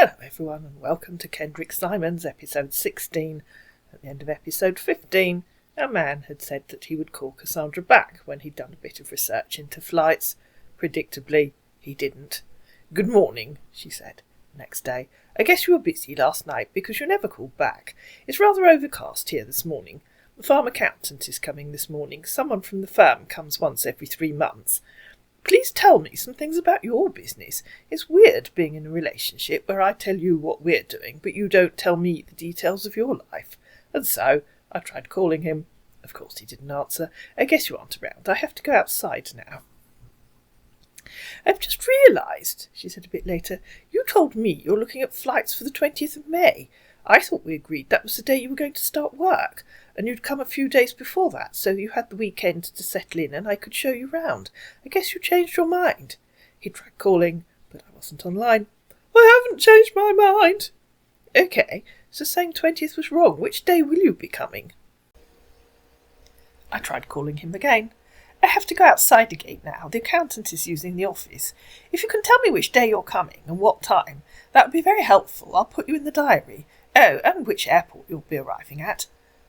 Hello everyone and welcome to Kendrick Simon's episode 16. At the end of episode 15, a man had said that he would call Cassandra back when he'd done a bit of research into flights. Predictably, he didn't. "Good morning," she said, next day. "I guess you were busy last night because you never called back. It's rather overcast here this morning. The farm accountant is coming this morning. Someone from the firm comes once every 3 months. Please tell me some things about your business. It's weird being in a relationship where I tell you what we're doing, but you don't tell me the details of your life." And so I tried calling him. Of course he didn't answer. "I guess you aren't around. I have to go outside now." "I've just realised," she said a bit later, "you told me you're looking at flights for the 20th of May. I thought we agreed that was the day you were going to start work, and you'd come a few days before that, so you had the weekend to settle in and I could show you round. I guess you changed your mind." He tried calling, but I wasn't online. "I haven't changed my mind." "OK, so saying 20th was wrong. Which day will you be coming?" I tried calling him again. "I have to go outside again now. The accountant is using the office. If you can tell me which day you're coming and what time, that would be very helpful. I'll put you in the diary. Oh, and which airport you'll be arriving at."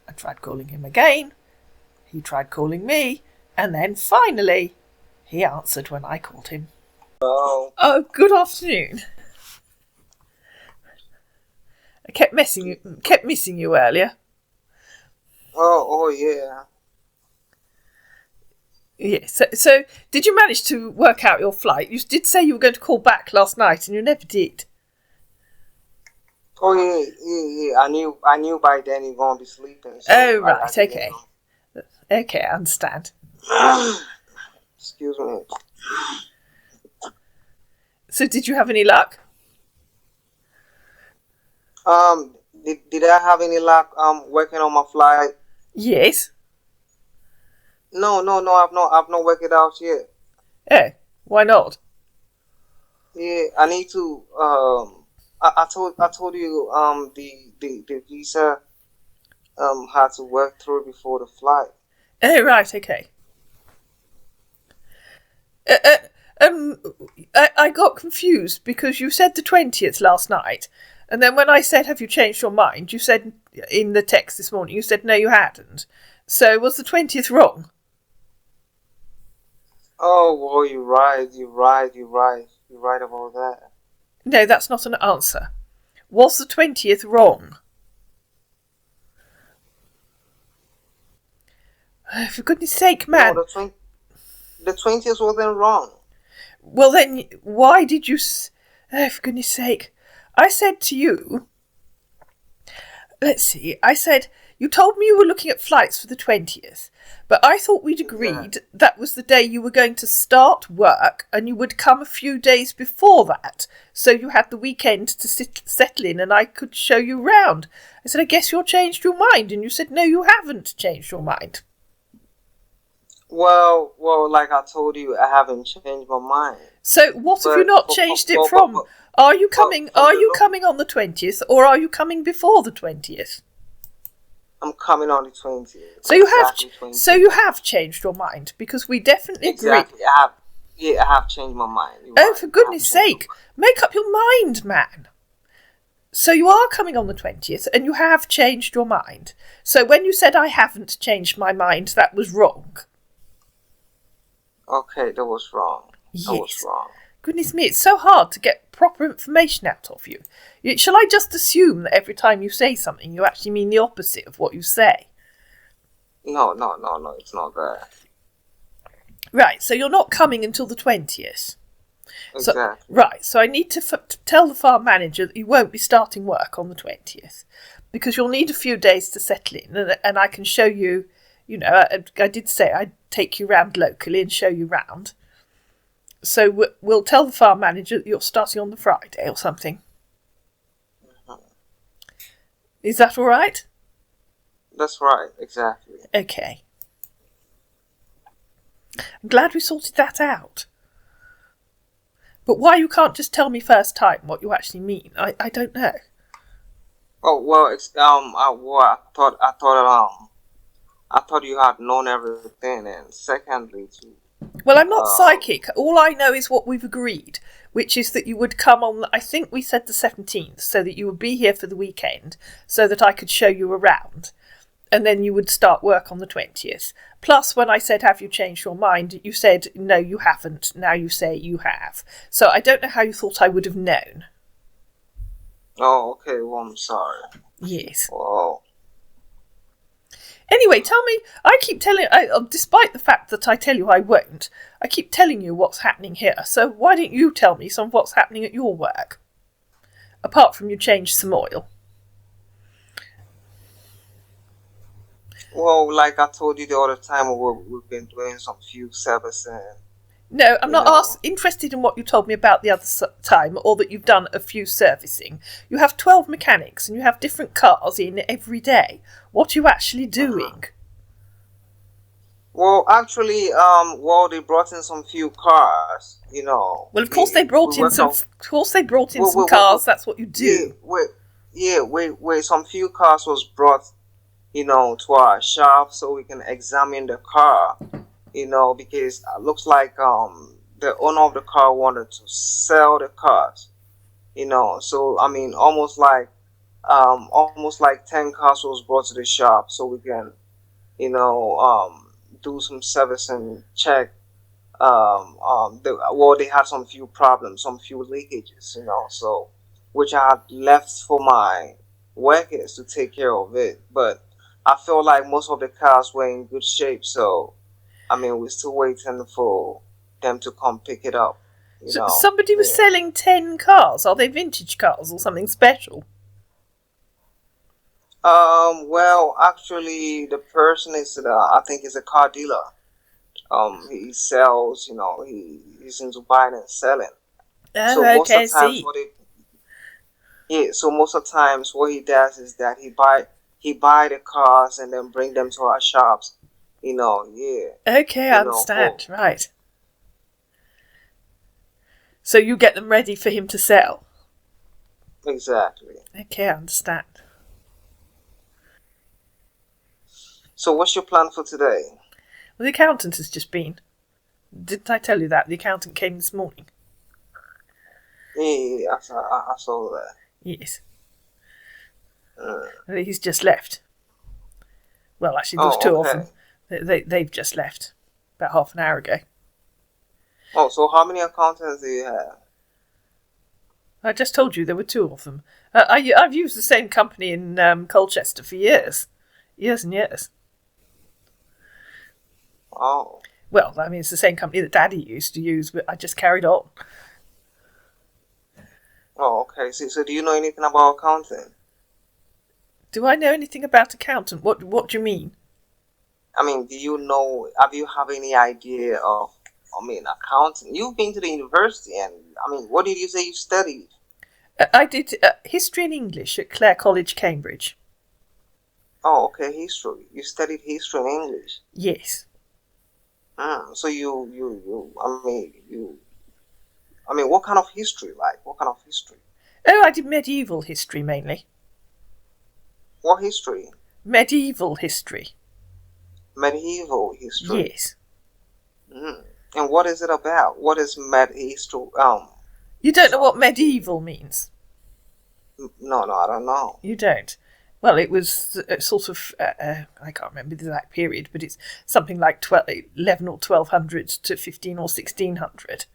I tried calling him again. He tried calling me. And then, finally, he answered when I called him. "Oh, good afternoon. I kept missing you earlier." Oh, yeah. Yes. So, did you manage to work out your flight? You did say you were going to call back last night, and you never did. Oh, yeah. I knew by then you're gonna be sleeping. So Oh, right. Okay. Okay, I understand. Excuse me. So, did you have any luck? Did I have any luck working on my flight? Yes. No, I've not worked it out yet. Oh, why not? Yeah, I need to I told you the visa had to work through before the flight. Oh, right, okay. I got confused because you said the 20th last night, and then when I said, "Have you changed your mind?" you said in the text this morning, you said no, you hadn't. So was the 20th wrong? Oh, well, you're right about that. No, that's not an answer. Was the 20th wrong? Oh, for goodness sake, man. No, the 20th wasn't wrong. Well, then, why did you... Oh, for goodness sake. I said to you... Let's see. I said, you told me you were looking at flights for the 20th, but I thought we'd agreed that was the day you were going to start work and you would come a few days before that, so you had the weekend to settle in and I could show you round. I said, I guess you've changed your mind, and you said, no, you haven't changed your mind. Well, like I told you, I haven't changed my mind. So what have you not changed it from? Are you coming on the 20th, or are you coming before the 20th? I'm coming on the 20th. So you have changed your mind, because we definitely agree. I have changed my mind. Oh, for goodness sake, make up your mind, man. So you are coming on the 20th, and you have changed your mind. So when you said I haven't changed my mind, that was wrong. Okay, that was wrong. Yes. That was wrong. Goodness me, it's so hard to get proper information out of you. Shall I just assume that every time you say something, you actually mean the opposite of what you say? No, it's not that. Right, so you're not coming until the 20th. Exactly. So I need to tell the farm manager that you won't be starting work on the 20th, because you'll need a few days to settle in, and I can show you, I did say I'd take you round locally and show you round. So we'll tell the farm manager that you're starting on the Friday or something. Mm-hmm. Is that all right? That's right, exactly. Okay. I'm glad we sorted that out. But why you can't just tell me first time what you actually mean, I don't know. Oh, well, it's I thought you had known everything, and secondly, too. Well, I'm not psychic. All I know is what we've agreed. which is that you would come on, I think we said the 17th, so that you would be here for the weekend, so that I could show you around. And then you would start work on the 20th. Plus, when I said, have you changed your mind? You said, no, you haven't. Now you say you have. So I don't know how you thought I would have known. Oh, okay. Well, I'm sorry. Yes. Oh. Anyway, tell me, I keep telling, despite the fact that I tell you I won't, I keep telling you what's happening here. So why don't you tell me some of what's happening at your work? Apart from you changed some oil. Well, like I told you the other time, we've been doing some few servicing. No, I'm not interested in what you told me about the other time, or that you've done a few servicing. You have 12 mechanics, and you have different cars in every day. What are you actually doing? Well, actually, they brought in some few cars, Well, of course they brought in some. Of course they brought in some cars. That's what you do. Some few cars was brought, to our shop so we can examine the car, because it looks like the owner of the car wanted to sell the cars, So I mean, almost like 10 cars was brought to the shop so we can, do some service and check. They had some few problems, some few leakages, so which I had left for my workers to take care of it, but I feel like most of the cars were in good shape, so I mean we're still waiting for them to come pick it up. So somebody was selling 10 cars. Are they vintage cars or something special? Well, actually, the person is, I think, is a car dealer. He sells, he's into buying and selling. Oh, so most okay, of the times so most of the times what he does is that he buy the cars and then bring them to our shops. Okay, I understand. Right. So you get them ready for him to sell. Exactly. Okay, I understand. So what's your plan for today? Well, the accountant has just been. Didn't I tell you that? The accountant came this morning. Yeah, I saw that. Yes. He's just left. Well, actually, there's two of them. They've just left about half an hour ago. Oh, so how many accountants do you have? I just told you there were two of them. I've used the same company in Colchester for years. Years and years. Oh. Well, I mean, it's the same company that Daddy used to use, but I just carried on. Oh, okay. So do you know anything about accounting? Do I know anything about accountant? What do you mean? I mean, do you know, have any idea of, accounting? You've been to the university and, what did you say you studied? I did history and English at Clare College, Cambridge. Oh, okay, history. You studied history and English? Yes. So what kind of history? What kind of history? Oh, I did medieval history mainly. What history? Medieval history. Medieval history? Yes. And what is it about? What is medieval? You don't know what medieval means? No, I don't know. You don't? Well, it was sort of, I can't remember the exact period, but it's something like 11 or 1200 to 15 or 1600.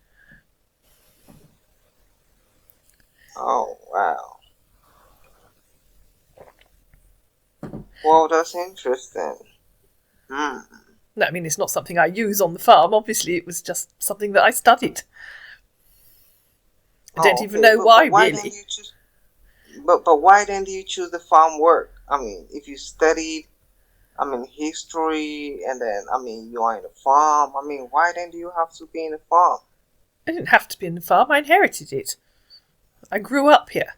Oh, wow. Well, that's interesting. No, I mean, it's not something I use on the farm. Obviously, it was just something that I studied. I don't even know why really. But why then do you choose the farm work? If you studied, history, and then, you are in the farm, why then do you have to be in the farm? I didn't have to be in the farm. I inherited it. I grew up here.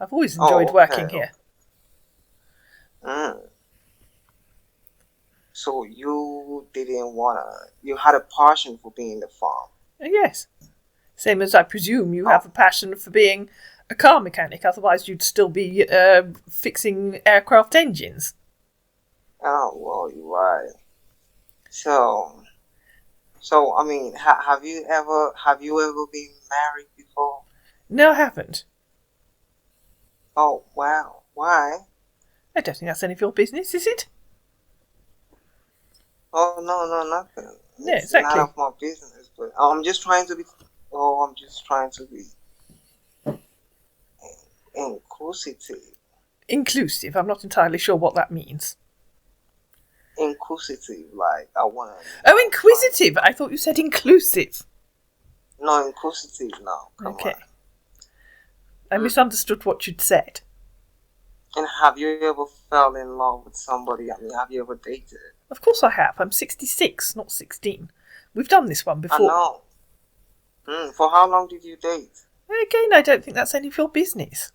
I've always enjoyed working here. So you you had a passion for being in the farm? Yes. Same as I presume you have a passion for being a car mechanic, otherwise you'd still be fixing aircraft engines. Oh, well, you're right. So have you ever been married before? No, I haven't. Oh, wow. Why? I don't think that's any of your business, is it? Oh, no, nothing. No, It's exactly. none of my business, but I'm just trying to be, inclusive. Inclusive. I'm not entirely sure what that means. Inquisitive, like, I want to. Oh, inquisitive. I thought you said inclusive. No, inquisitive now. Come Okay. on. I misunderstood what you'd said. And have you ever fell in love with somebody? I mean, have you ever dated? Of course I have. I'm 66, not 16. We've done this one before. I know. For how long did you date? Again, I don't think that's any of your business.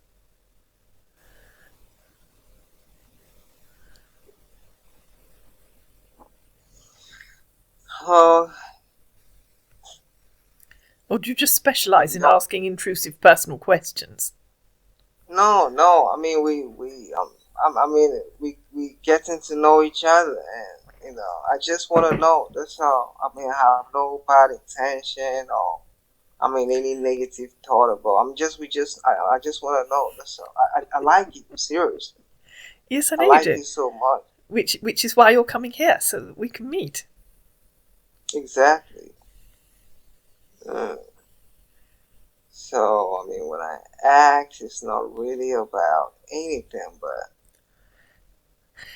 Or do you just specialise in asking intrusive personal questions? No. I mean, we getting to know each other, and I just want to know. That's all. I mean, I have no bad intention or, any negative thought about. I just want to know. That's all. I like it, seriously. Yes, I know I like you do. it so much. Which is why you're coming here, so that we can meet. Exactly. So, when I act, it's not really about anything, but...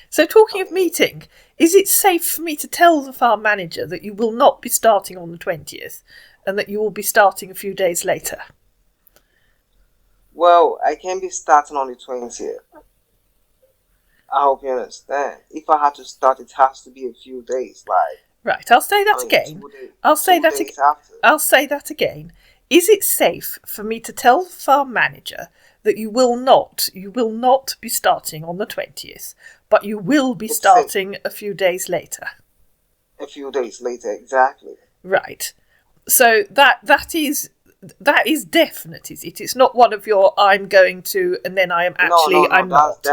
So, talking of meeting, is it safe for me to tell the farm manager that you will not be starting on the 20th and that you will be starting a few days later? Well, I can be starting on the 20th. I hope you understand. If I had to start, it has to be a few days, like... Right, I'll say that again. I'll say that again. Is it safe for me to tell the farm manager that you will not be starting on the 20th, but you will be starting a few days later? A few days later, exactly. Right. So that is definite, is it? It's not one of your I'm going to and then I am actually no, I'm not.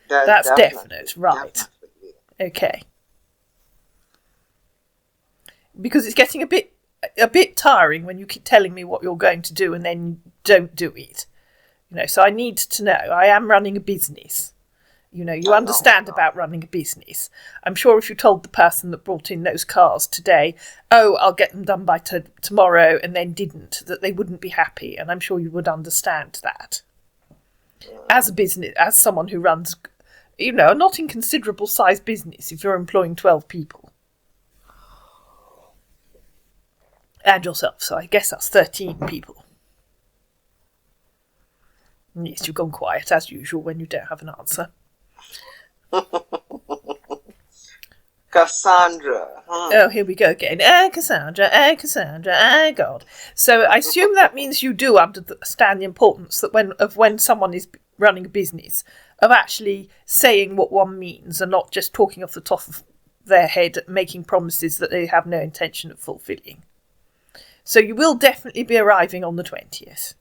That's definite, right? Definitely. Okay. Because it's getting a bit tiring when you keep telling me what you're going to do and then don't do it. So I need to know. I am running a business. You understand about running a business. I'm sure if you told the person that brought in those cars today, oh, I'll get them done by tomorrow, and then didn't, that they wouldn't be happy. And I'm sure you would understand that. As a business, as someone who runs, a not inconsiderable size business if you're employing 12 people. And yourself, so I guess that's 13 people. Yes, you've gone quiet, as usual, when you don't have an answer. Cassandra. Oh, here we go again. Cassandra, God. So I assume that means you do understand the importance that when someone is running a business, of actually saying what one means and not just talking off the top of their head, making promises that they have no intention of fulfilling. So you will definitely be arriving on the 20th.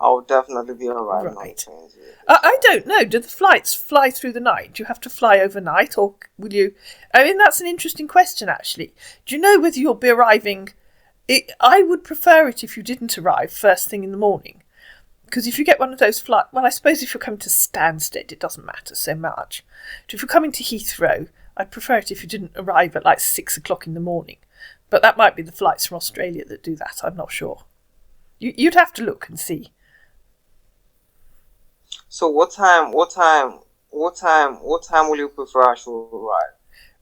I'll definitely be arriving on the 20th. I don't know. Do the flights fly through the night? Do you have to fly overnight, or will you... that's an interesting question, actually. Do you know whether you'll be arriving... I would prefer it if you didn't arrive first thing in the morning. Because if you get one of those flights... Well, I suppose if you're coming to Stansted, it doesn't matter so much. But if you're coming to Heathrow, I'd prefer it if you didn't arrive at like 6 o'clock in the morning. But that might be the flights from Australia that do that. I'm not sure. You'd have to look and see. So what time will you prefer I should arrive?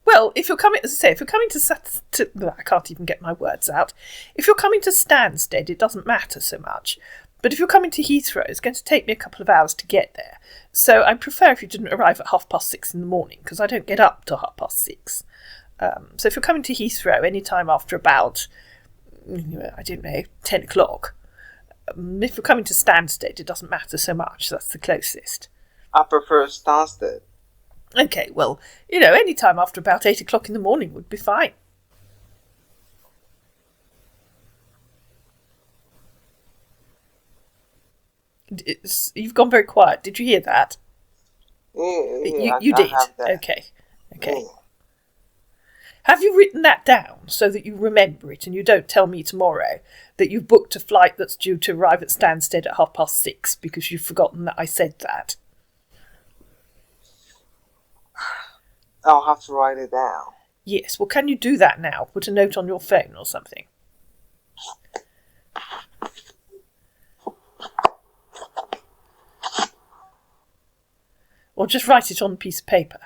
Well, if you're coming, as I say, if you're coming to I can't even get my words out. If you're coming to Stansted, it doesn't matter so much. But if you're coming to Heathrow, it's going to take me a couple of hours to get there. So I prefer if you didn't arrive at 6:30 in the morning, because I don't get up till 6:30. So if you're coming to Heathrow any time after about, 10 o'clock, if you're coming to Stansted, it doesn't matter so much. That's the closest. I prefer Stansted. Okay, well, any time after about 8 o'clock in the morning would be fine. You've gone very quiet. Did you hear that? Yeah, you did. I have that. Okay. Yeah. Have you written that down so that you remember it and you don't tell me tomorrow that you've booked a flight that's due to arrive at Stansted at 6:30 because you've forgotten that I said that? I'll have to write it down. Yes, well, can you do that now? Put a note on your phone or something. Or just write it on a piece of paper.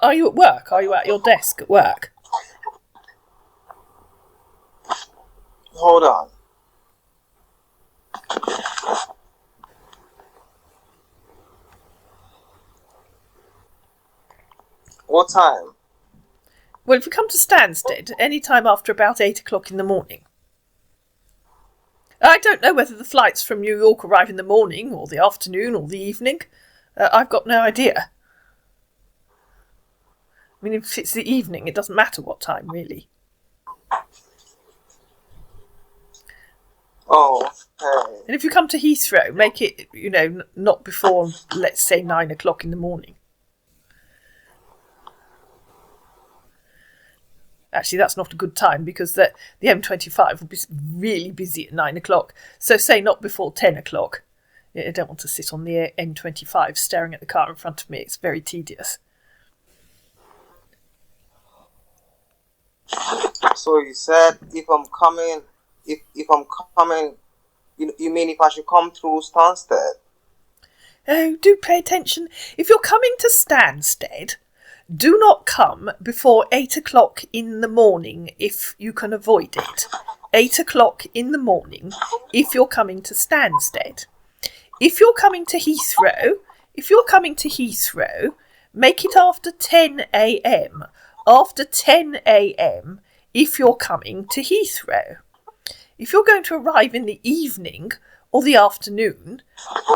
Are you at work? Are you at your desk at work? Hold on. What time? Well, if you come to Stansted, any time after about 8 o'clock in the morning. I don't know whether the flights from New York arrive in the morning, or the afternoon, or the evening. I've got no idea. I mean, if it's the evening, it doesn't matter what time, really. Oh, okay. And if you come to Heathrow, make it, not before, let's say, 9 o'clock in the morning. Actually, that's not a good time because the M25 will be really busy at 9 o'clock. So say not before 10 o'clock. I don't want to sit on the M25 staring at the car in front of me. It's very tedious. So you said if I'm coming, you mean if I should come through Stansted? Oh, do pay attention. If you're coming to Stansted, do not come before 8 o'clock in the morning if you can avoid it. 8 o'clock in the morning if you're coming to Stansted. If you're coming to Heathrow, make it after 10 a.m. After 10 a.m. if you're coming to Heathrow. If you're going to arrive in the evening or the afternoon,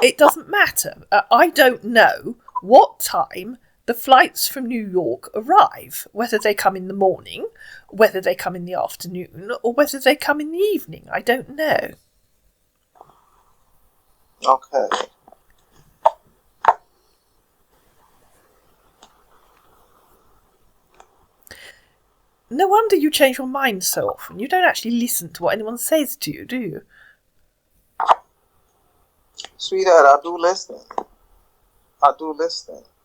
it doesn't matter. I don't know what time the flights from New York arrive, whether they come in the morning, whether they come in the afternoon, or whether they come in the evening. I don't know. Okay. No wonder you change your mind so often. You don't actually listen to what anyone says to you, do you? Sweetheart, I do listen.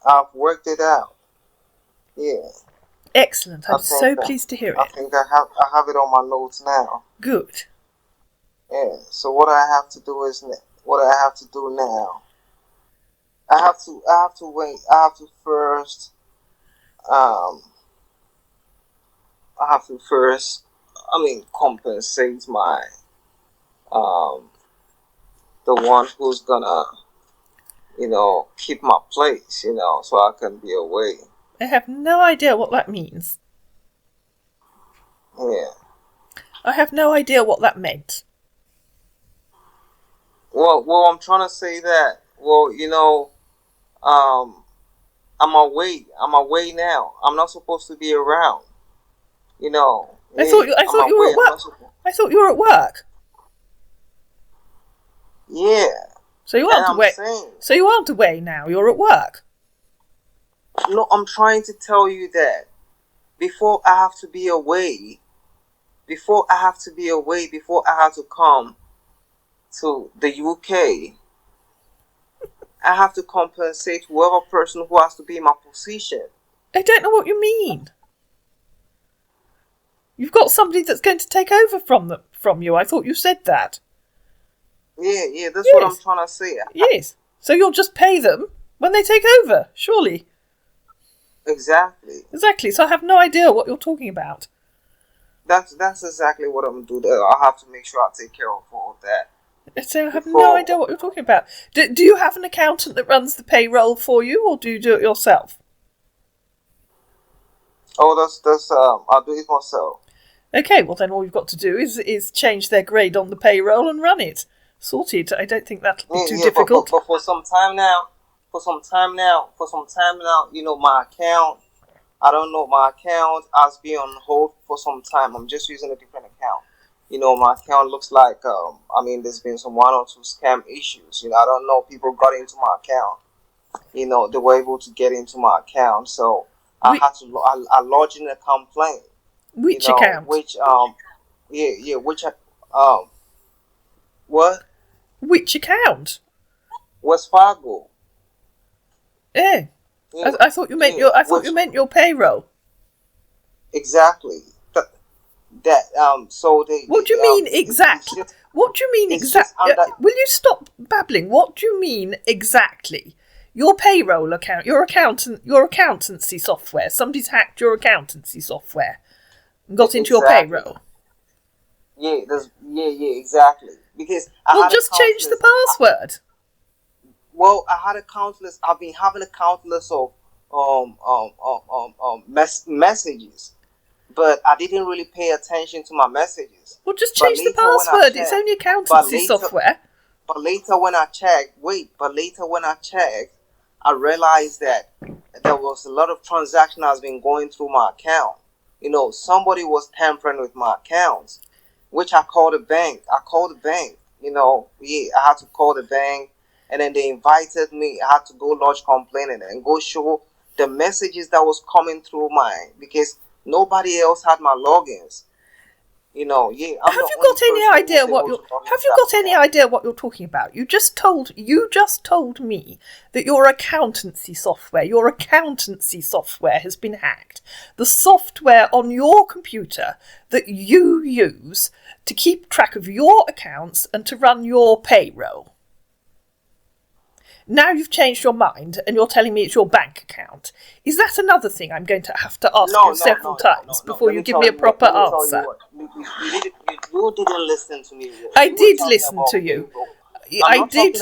I've worked it out. Yeah. Excellent. I'm so pleased to hear it. I think I have it on my notes now. Good. Yeah. So what I have to do now. I have to wait. I have to first. Compensate my the one who's gonna keep my place, so I can be away. I have no idea what that means. Yeah. I have no idea what that meant. Well, I'm trying to say that. Well, I'm away. I'm away now. I'm not supposed to be around. I thought you were at work. I thought you were at work. Yeah. So you aren't away. So you aren't away now. You're at work. No, I'm trying to tell you that before I have to be away, before I have to come to the UK, I have to compensate whoever person who has to be in my position. I don't know what you mean. You've got somebody that's going to take over from you. I thought you said that. Yeah, that's what I'm trying to say. Yes. So you'll just pay them when they take over, surely. Exactly. So I have no idea what you're talking about. That's exactly what I'm doing. I have to make sure I take care of all that. So I have no idea what you're talking about. Do you have an accountant that runs the payroll for you, or do you do it yourself? Oh, that's I'll do it myself. Okay, well then all you've got to do is change their grade on the payroll and run it. Sorted. I don't think that'll be too difficult. But for some time now, my account, I don't know, my account has been on hold for some time. I'm just using a different account. My account looks like, there's been some 1 or 2 scam issues. I don't know, people got into my account. They were able to get into my account. So I had to I lodged in a complaint. Which account? Which which what? Which account? Wells Fargo. Yeah. Yeah, I thought you meant you meant your payroll. exactly. So they. What do you mean exactly? What do you mean exactly? Will you stop babbling? What do you mean exactly? Your payroll account, your accountancy software. Somebody's hacked your accountancy software and got into your payroll. Yeah, exactly. Because just change the password. Well, I had a countless. I've been having a countless of messages, but I didn't really pay attention to my messages. Well, just change the password. It's only accountancy software. But later when I checked, I realized that there was a lot of transaction that's been going through my account. Somebody was tampering with my accounts, which I called the bank. I had to call the bank, and then they invited me. I had to go lodge complaint and go show the messages that was coming through mine, because nobody else had my logins. Have you got any idea what you're talking about? You just told me that your accountancy software has been hacked. The software on your computer that you use to keep track of your accounts and to run your payroll. Now you've changed your mind and you're telling me it's your bank account. Is that another thing I'm going to have to ask you several times before you give me a proper answer? You didn't listen to me. I did listen to you. I did.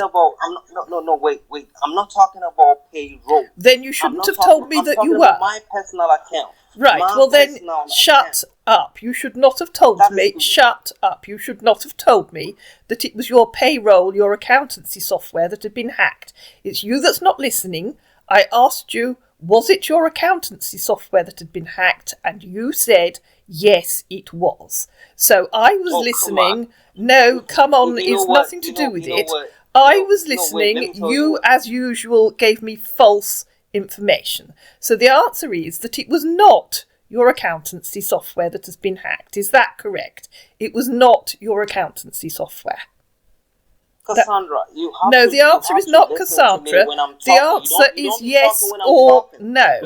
Wait. I'm not talking about payroll. Then you shouldn't have told me that you were. My personal account. Right, well then, shut up. You should not have told me. Shut up. You should not have told me that it was your payroll, your accountancy software that had been hacked. It's you that's not listening. I asked you, was it your accountancy software that had been hacked? And you said, yes, it was. So I was listening. Come on, it's nothing to do with it. I was listening. You, as usual, gave me false information. So the answer is that it was not your accountancy software that has been hacked. Is that correct? It was not your accountancy software. Cassandra, the answer is not Cassandra. The answer is yes or no.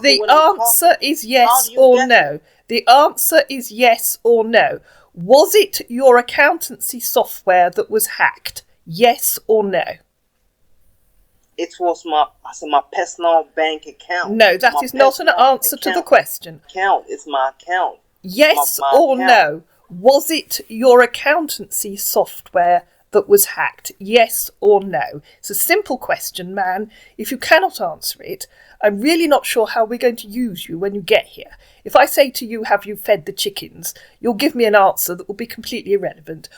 The answer is yes or no. The answer is yes or no. Was it your accountancy software that was hacked? Yes or no? It was my personal bank account. No, that is not an answer to the question. It's my account. Yes or no? Was it your accountancy software that was hacked? Yes or no? It's a simple question, man. If you cannot answer it, I'm really not sure how we're going to use you when you get here. If I say to you, have you fed the chickens? You'll give me an answer that will be completely irrelevant.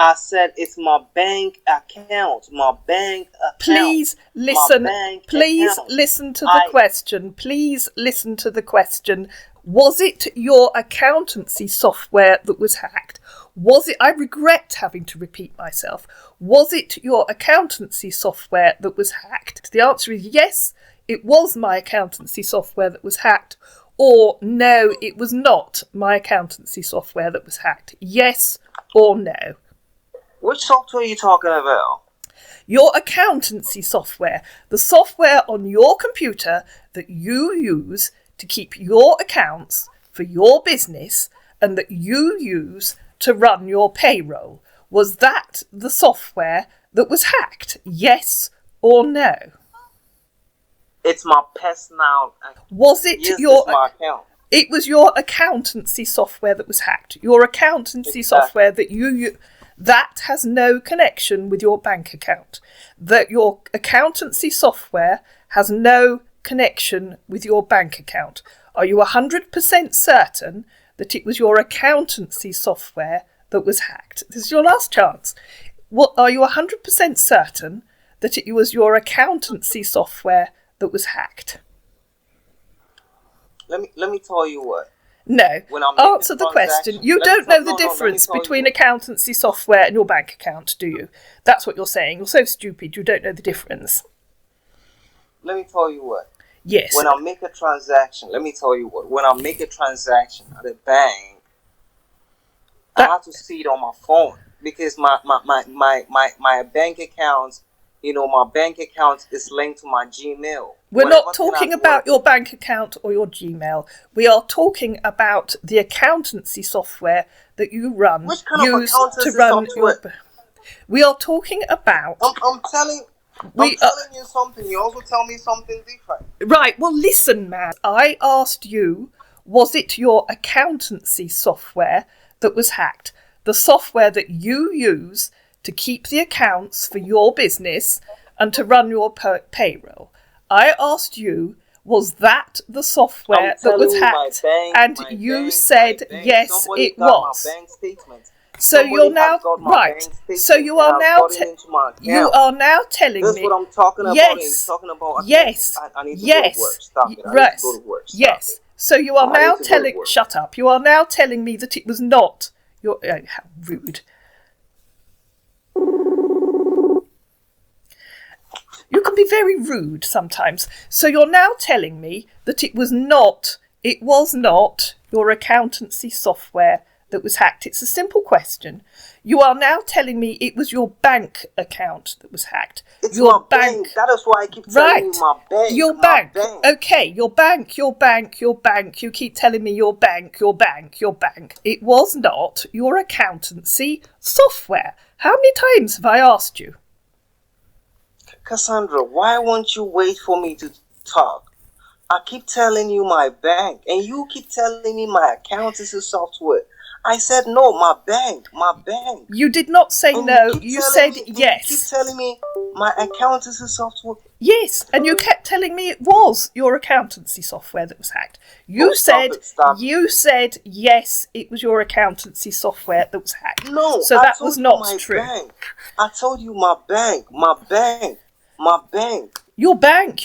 I said it's my bank account. My bank account. Please listen. Please listen to the question. Please listen to the question. Was it your accountancy software that was hacked? Was it? I regret having to repeat myself. Was it your accountancy software that was hacked? The answer is yes, it was my accountancy software that was hacked. Or no, it was not my accountancy software that was hacked. Yes or no? Which software are you talking about? Your accountancy software. The software on your computer that you use to keep your accounts for your business and that you use to run your payroll. Was that the software that was hacked? Yes or no? It's my personal account. Was it your account? It was your accountancy software that was hacked. Your accountancy software that you that has no connection with your bank account. That your accountancy software has no connection with your bank account. Are you 100% certain that it was your accountancy software that was hacked? This is your last chance. Are you 100% certain that it was your accountancy software that was hacked? Let me tell you what. No. Answer the question. You don't know the difference between accountancy software and your bank account, do you? That's what you're saying. You're so stupid you don't know the difference. Let me tell you what. Yes. When I make a transaction, let me tell you what. When I make a transaction at a bank, I have to see it on my phone because my bank account, my bank account is linked to my Gmail. We're not talking about your bank account or your Gmail. We are talking about the accountancy software that you run. Which kind of accountancy software? We are talking about. I'm telling you something. You also tell me something different. Right. Well, listen, man. I asked you, was it your accountancy software that was hacked? The software that you use to keep the accounts for your business and to run your payroll. I asked you, was that the software that was hacked? And you said yes, it was. So you're now right. So you are now telling me. That's what I'm talking about. Yes. Talking about. Yes. I need to yes. Go to work. Stop it. Right. I need to go to work. Stop yes. It. So you are now telling. Shut up. You are now telling me that it was not your. How rude. You can be very rude sometimes. So you're now telling me that it was not your accountancy software that was hacked. It's a simple question. You are now telling me it was your bank account that was hacked. It's your my bank. That is why I keep telling you my bank. Your bank. Okay, your bank. You keep telling me your bank. It was not your accountancy software. How many times have I asked you? Cassandra, why won't you wait for me to talk? I keep telling you my bank, and you keep telling me my accountancy software. I said no, my bank. You did not say no, you said yes. You keep telling me my accountancy software. Yes, and you kept telling me it was your accountancy software that was hacked. You said yes, it was your accountancy software that was hacked. No, so that was not true. Bank. I told you my bank. Your bank.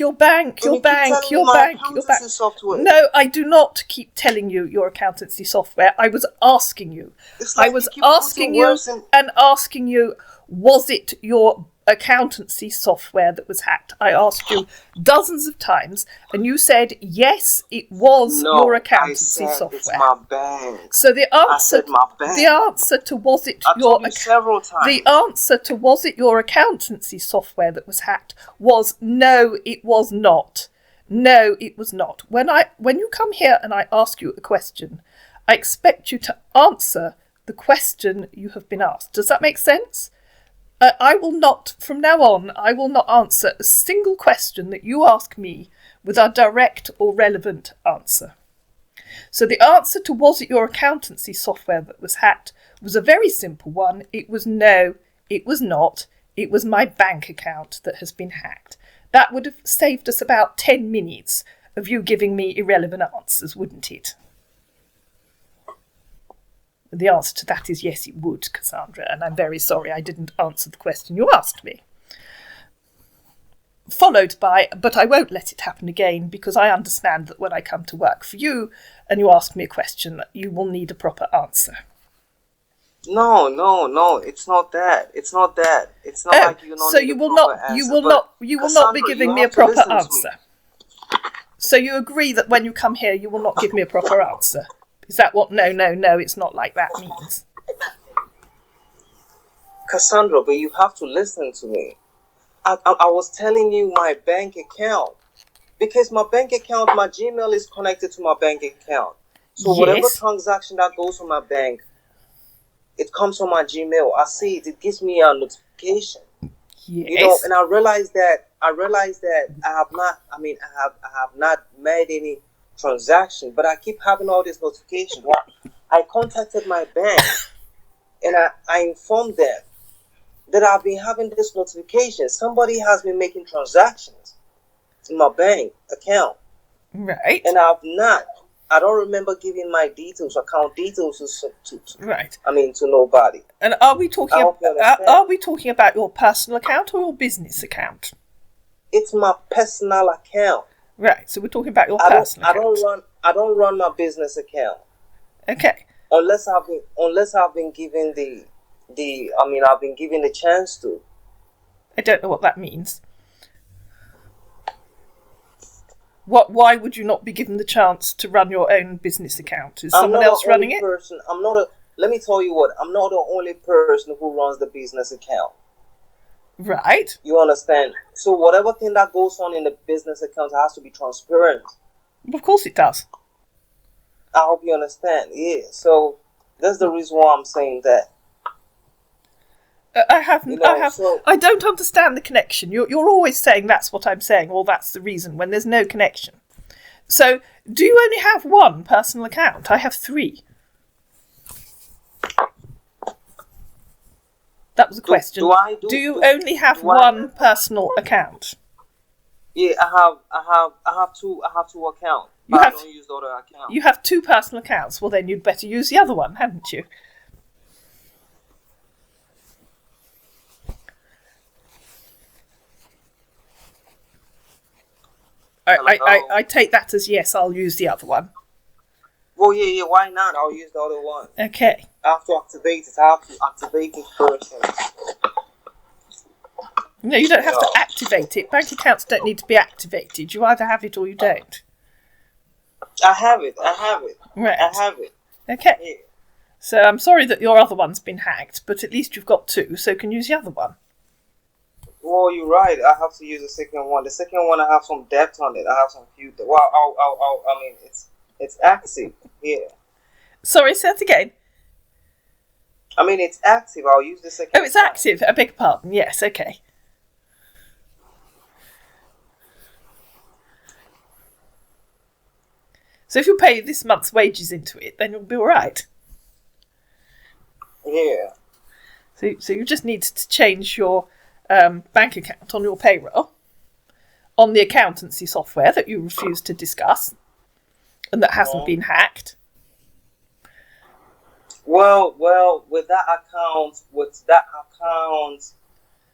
Software. No, I do not keep telling you your accountancy software. I was asking you. Like was asking you, was it your accountancy software that was hacked? I asked you dozens of times, and you said yes, it was your accountancy software. It's my bank. So the answer, the answer to was it several times. The answer to was it your accountancy software that was hacked was no, it was not. No, it was not. When you come here and I ask you a question, I expect you to answer the question you have been asked. Does that make sense? I will not, from now on, I will not answer a single question that you ask me with a direct or relevant answer. So the answer to was it your accountancy software that was hacked was a very simple one. It was no, it was not. It was my bank account that has been hacked. That would have saved us about 10 minutes of you giving me irrelevant answers, wouldn't it? The answer to that is yes, it would, Cassandra, and I'm very sorry I didn't answer the question you asked me. Followed by, but I won't let it happen again because I understand that when I come to work for you and you ask me a question, you will need a proper answer. No, it's not that. It's not like you don't need a proper answer. You will not be giving me a proper answer. So you agree that when you come here you will not give me a proper answer. Is that what no, it's not like that means? Cassandra, but you have to listen to me. I was telling you my bank account. Because my bank account, my Gmail is connected to my bank account. So whatever transaction that goes from my bank, it comes from my Gmail. I see it. It gives me a notification. Yes. And I realized that I have not made any transaction, but I keep having all these notifications. I contacted my bank and I informed them that I've been having this notification. Somebody has been making transactions in my bank account. Right. And I don't remember giving my details, account details to nobody. And are we talking about your personal account or your business account? It's my personal account. Right, so we're talking about your personal account. I don't run my business account. Okay. Unless I've been given I've been given the chance to. I don't know what that means. Why would you not be given the chance to run your own business account? Is I'm someone not else the running only it? person. Let me tell you what. I'm not the only person who runs the business account. Right. You understand? So whatever thing that goes on in the business account has to be transparent. Of course it does. I hope you understand. Yeah. So that's the reason why I'm saying that. I don't understand the connection. You're always saying that's what I'm saying, or that's the reason, when there's no connection. So, do you only have one personal account? I have 3. That was a question. Do you only have one personal account? Yeah, I have 2 accounts. But I don't use the other account. You have 2 personal accounts. Well, then you'd better use the other one, hadn't you? I take that as yes, I'll use the other one. Well, yeah, why not? I'll use the other one. Okay. I have to activate it. I have to activate it first. No, you don't have to activate it. Bank accounts don't need to be activated. You either have it or you don't. I have it. Right. I have it. Okay. Yeah. So I'm sorry that your other one's been hacked, but at least you've got 2, so you can use the other one. Well, you're right. I have to use the second one. The second one, I have some debt on it. I have some few. Well, I mean, it's active. Yeah. Sorry, say that again. I mean, it's active. I'll use the second. Oh, it's active. I beg your pardon. Yes. Okay. So if you pay this month's wages into it, then you'll be all right. Yeah. So you just need to change your bank account on your payroll on the accountancy software that you refuse to discuss and that hasn't been hacked. Well, with that account,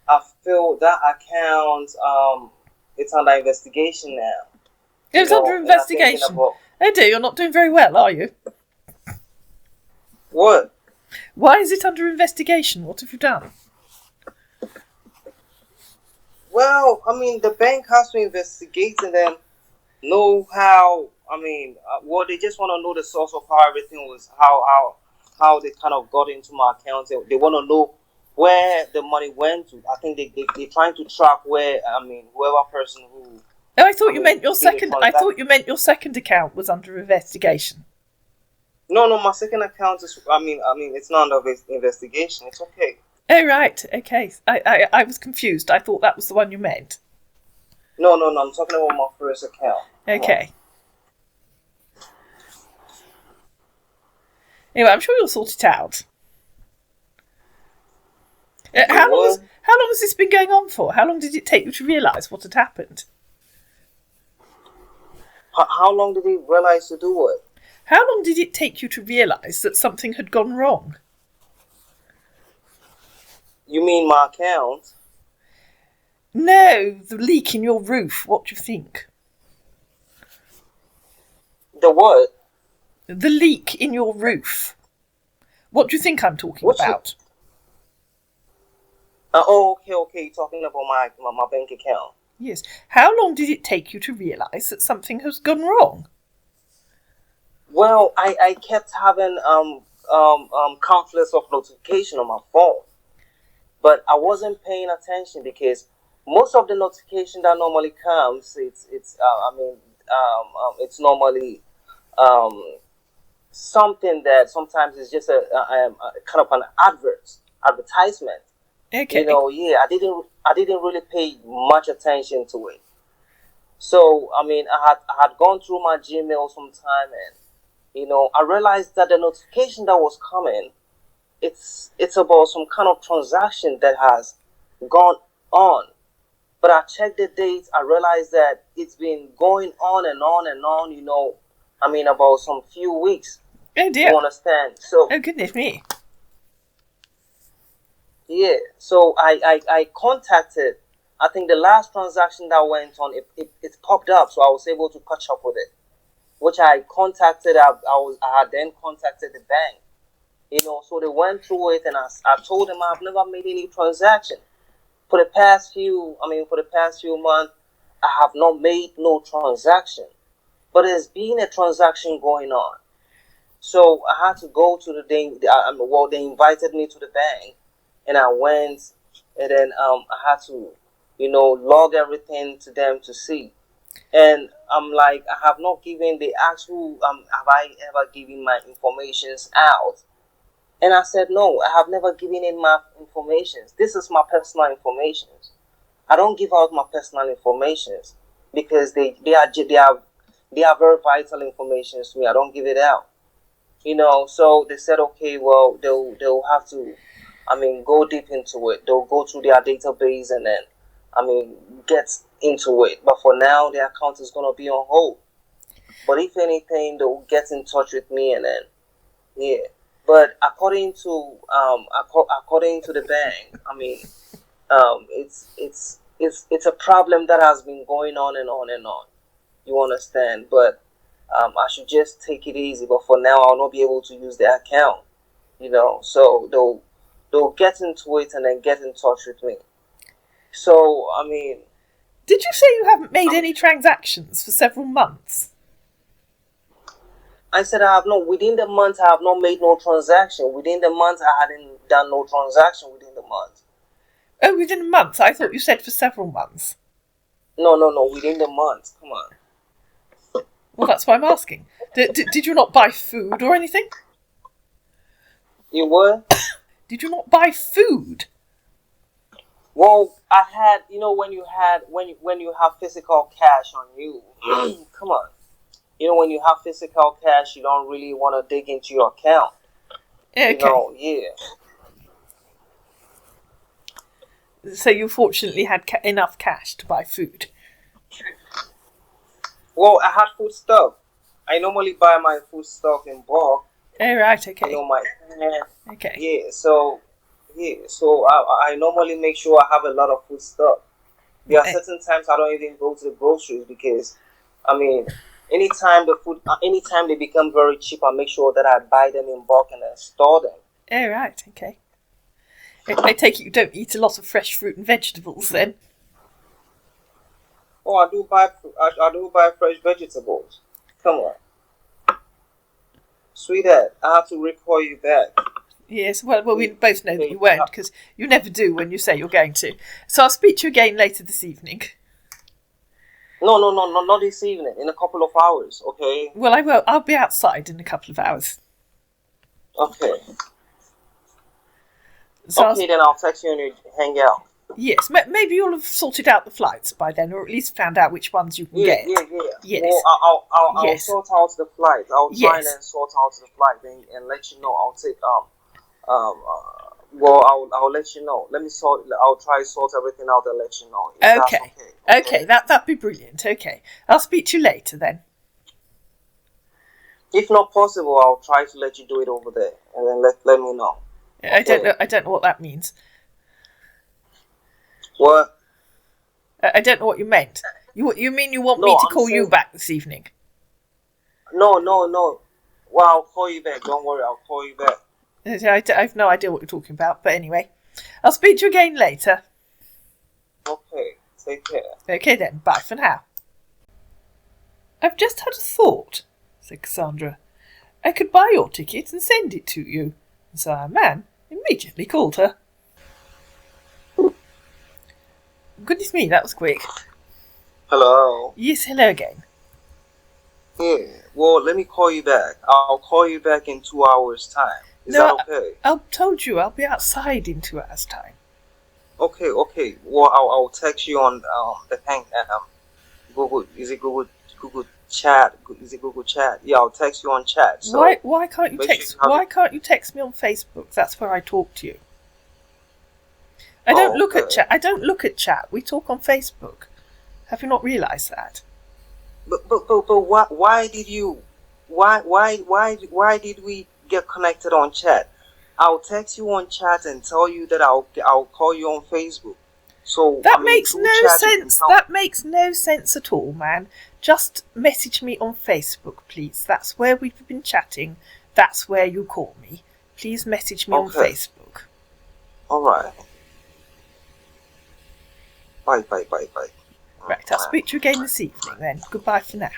I feel that account, it's under investigation now. It's under investigation. Oh dear, you're not doing very well, are you? What? Why is it under investigation? What have you done? Well, I mean, the bank has to investigate and then know how. I mean, they just want to know the source of how everything was, how they kind of got into my account. They want to know where the money went to. I think they're trying to track where. I mean, whoever person who. Oh, I thought you meant your second. I thought you meant your second account was under investigation. No, my second account is. I mean, it's not under investigation. It's okay. Oh right, okay. I was confused. I thought that was the one you meant. No. I'm talking about my first account. Okay. Anyway, I'm sure you'll sort it out. How long has this been going on for? How long did it take you to realise what had happened? How long did he realise to do it? How long did it take you to realise that something had gone wrong? You mean my account? No, the leak in your roof. What do you think? The what? The leak in your roof. What do you think I'm talking about? Okay. You're talking about my bank account. Yes. How long did it take you to realise that something has gone wrong? Well, I kept having conflicts of notification on my phone, but I wasn't paying attention because most of the notification that normally comes, it's normally something that sometimes is just a kind of an advertisement. Okay. I didn't really pay much attention to it. So I mean, I had gone through my Gmail sometime, and I realized that the notification that was coming, it's about some kind of transaction that has gone on. But I checked the date. I realized that it's been going on and on and on. About some few weeks. Oh dear. You understand? So. Oh goodness me. Yeah, so I contacted, I think the last transaction that went on, it popped up, so I was able to catch up with it, which I contacted, I had then contacted the bank, so they went through it, and I told them I've never made any transaction. For the past few months, I have not made no transaction, but there's been a transaction going on. So I had to go to the thing. Well, they invited me to the bank, and I went, and then I had to, log everything to them to see. And I'm like, I have not given the actual. Have I ever given my informations out? And I said, no, I have never given in my informations. This is my personal informations. I don't give out my personal informations because they are very vital information to me. I don't give it out. So they said, okay, well, they'll have to, go deep into it. They'll go through their database and then, get into it. But for now, the account is going to be on hold. But if anything, they'll get in touch with me and then, yeah. But according to the bank, it's a problem that has been going on and on and on. You understand? But I should just take it easy. But for now, I'll not be able to use the account. So they'll get into it and then get in touch with me. So did you say you haven't made any transactions for several months? I said I have not. Within the month, I have not made no transaction. Within the month, I hadn't done no transaction within the month. Oh, within a month? I thought you said for several months. No. Within the month. Come on. Well, that's why I'm asking. Did you not buy food or anything? You what? Did you not buy food? Well, I had. When you have physical cash on you, come on. When you have physical cash, you don't really want to dig into your account. Okay. Yeah. So you fortunately had enough cash to buy food. Well, I had food stuff. I normally buy my food stuff in bulk. Oh, right, okay. Okay. Yeah, so I normally make sure I have a lot of food stuff. There are certain times I don't even go to the groceries because, anytime they become very cheap, I make sure that I buy them in bulk and then store them. Oh, right, okay. I take it you don't eat a lot of fresh fruit and vegetables then? Oh, I do buy fresh vegetables. Come on. Sweetheart, I have to recall you back. Yes, well, we both know that you won't, because you never do when you say you're going to. So I'll speak to you again later this evening. No, not this evening. In a couple of hours, okay? Well, I will. I'll be outside in a couple of hours. Okay. So then I'll text you and you hang out. Yes, maybe you'll have sorted out the flights by then, or at least found out which ones you can get. Yeah. Yes. Well, I'll sort out the flight. I'll try and sort out the flight and let you know. I'll take I'll let you know. I'll try to sort everything out and let you know. Okay. Okay, that'd be brilliant. Okay. I'll speak to you later then. If not possible, I'll try to let you do it over there and then let me know. Okay. I don't know what that means. What? I don't know what you meant. You mean you want me to call you back this evening? No. Well, I'll call you back. Don't worry, I'll call you back. I have no idea what you're talking about, but anyway. I'll speak to you again later. Okay, take care. Okay then, bye for now. I've just had a thought, said Cassandra. I could buy your ticket and send it to you. And so our man immediately called her. Goodness me, that was quick. Hello? Yes, hello again. Yeah, well, let me call you back. I'll call you back in 2 hours' time. Is that okay? I told you I'll be outside in 2 hours' time. Okay. Well, I'll text you on the thing. Google. Is it Google Chat? Is it Google Chat? Yeah, I'll text you on chat. So why can't you text? Why can't you text me on Facebook? That's where I talk to you. I don't look at chat. I don't look at chat. We talk on Facebook. Have you not realised that? But why did we get connected on chat? I'll text you on chat and tell you that I'll call you on Facebook. So that makes no sense. That makes no sense at all, man. Just message me on Facebook, please. That's where we've been chatting. That's where you call me. Please message me on Facebook. All right. Bye. Right, I'll speak to you again this evening then. Goodbye for now.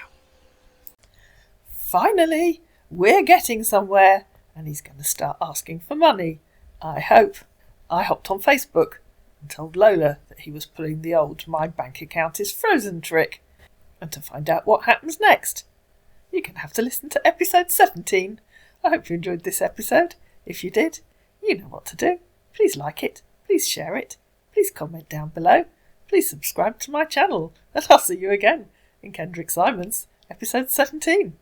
Finally, we're getting somewhere, and he's going to start asking for money. I hope. I hopped on Facebook and told Lola that he was pulling the old "my bank account is frozen" trick. And to find out what happens next, you're going to have to listen to episode 17. I hope you enjoyed this episode. If you did, you know what to do. Please like it. Please share it. Please comment down below. Please subscribe to my channel. And I'll see you again in Kendrick Simon's episode 17.